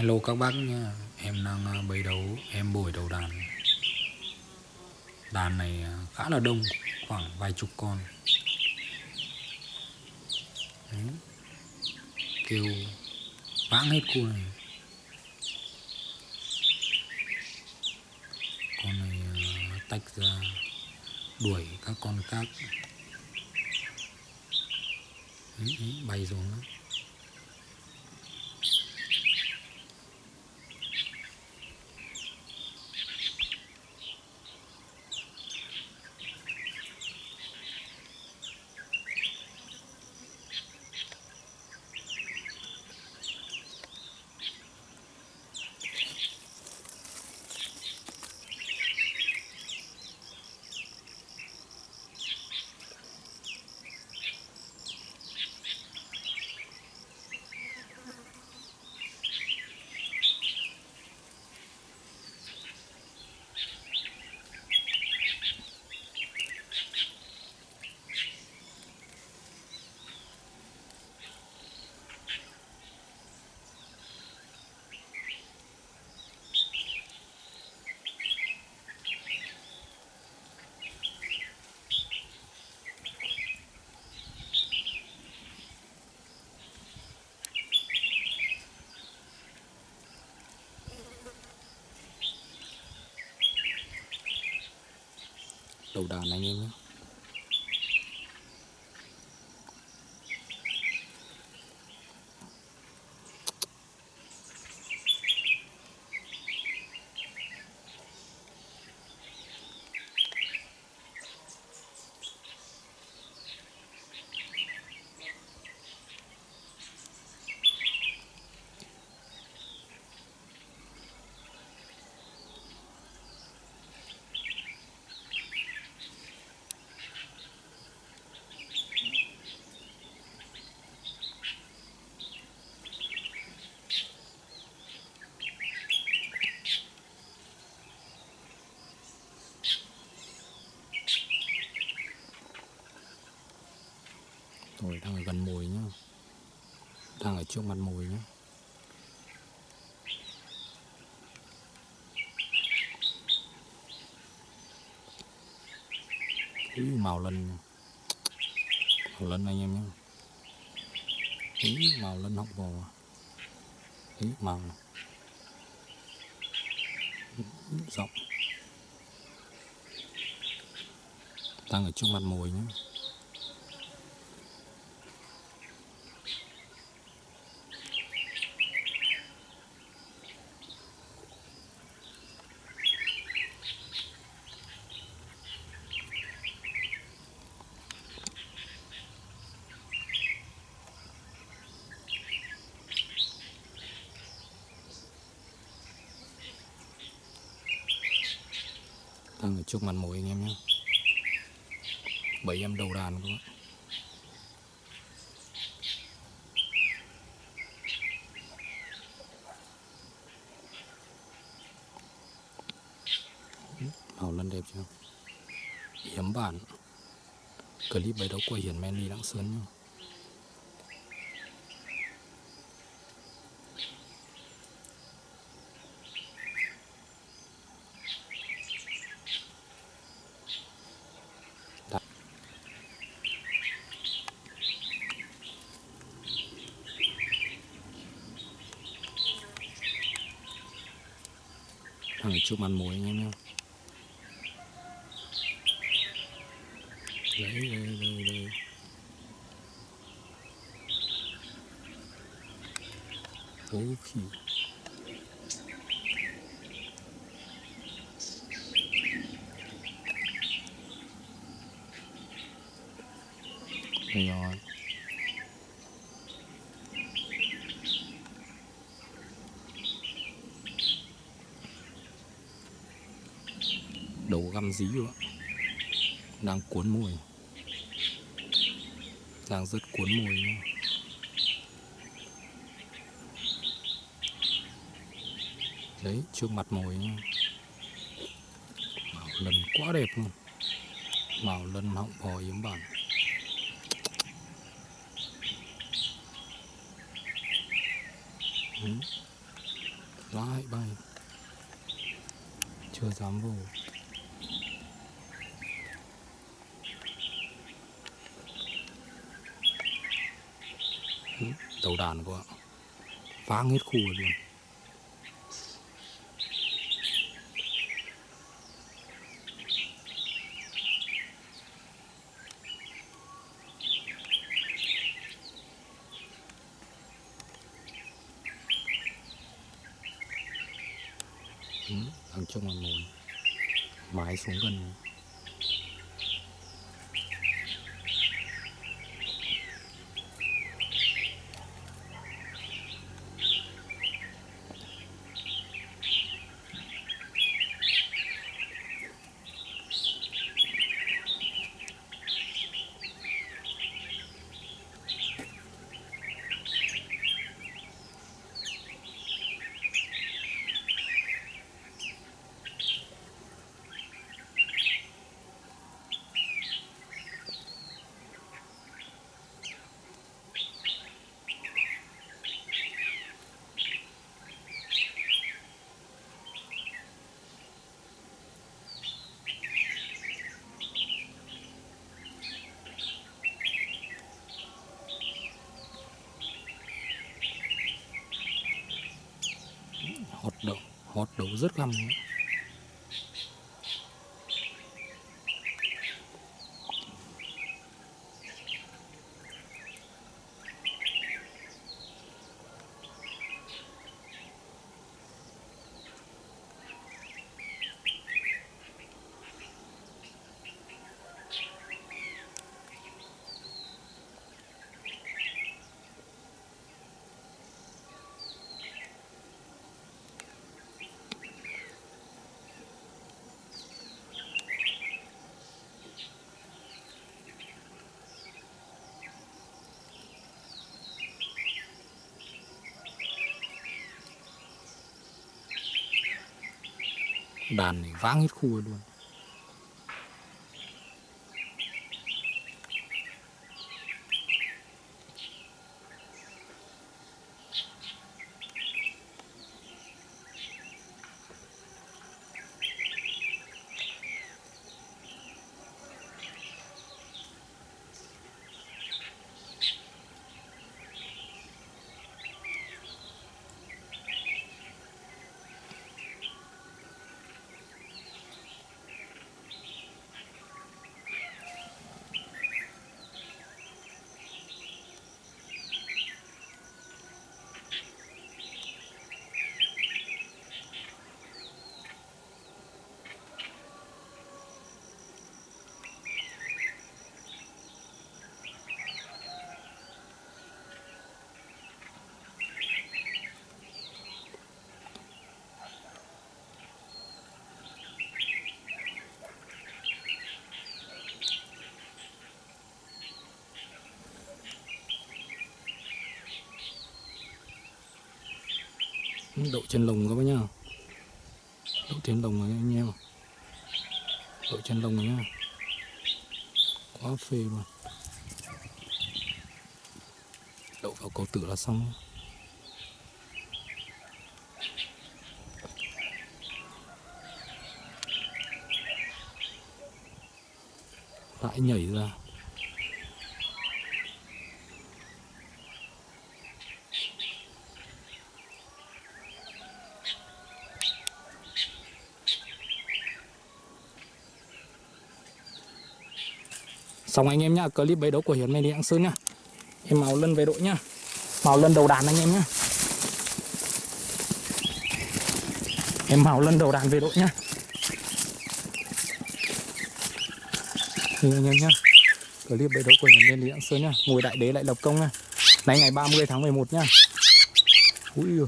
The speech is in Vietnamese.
Hello các bác nha, em đang bày đấu, em bồi đầu đàn. Đàn này khá là đông, khoảng vài chục con. Đấy, kêu vãng hết cô này. Con này tách ra đuổi các con khác. Đấy, bay xuống đó. Đầu đàn anh em nhé. Rồi đang ở gần mồi nhá, đang ở trước mặt mồi nhá. Màu lân anh em nhé. Màu lân họng vò. Màu rộng, đang ở trước mặt mồi nhé. Đang ở trước mặt mồi anh em nhé. Bẫy em đầu đàn các bạn. Màu lân đẹp chưa? Hiếm bản. Clip bẫy đấu của Hiển Manly Lạng Sơn nhá. Đang ở trước mặt mồi anh em nhé. Đây. Ok. Đây rồi. Đầu găm dí rồi ạ. Đang cuốn mồi. Đang rất cuốn mồi nhá. Đấy, trước mặt mồi nhá. Màu lân quá đẹp luôn. Màu lân họng vò hiếm bản. lại bay, chưa dám vô. Đầu đàn của vang hết khu rồi luôn. Thằng trông là ngồi mái xuống gần. Hót đấu rất găm. Đàn này vang hết khu rồi luôn. Đậu chân lồng các bác nhá. Đậu chân lồng này anh em. Đậu chân lồng này nhá. Quá phê luôn. Đậu vào cầu tử là xong. Lại nhảy ra. Xong anh em nhá, clip bẫy đấu của Hiển Mê Ly Lạng Sơn nhá. Em màu lân về đội nhá. Màu lân đầu đàn anh em nhá. Em màu lân đầu đàn về đội nhá. Thì anh em nhá, clip bẫy đấu của Hiển Mê Ly Lạng Sơn nhá. Ngồi đại đế lại lập công nhá. Nay ngày 30 tháng 11 nhá. Úi giời.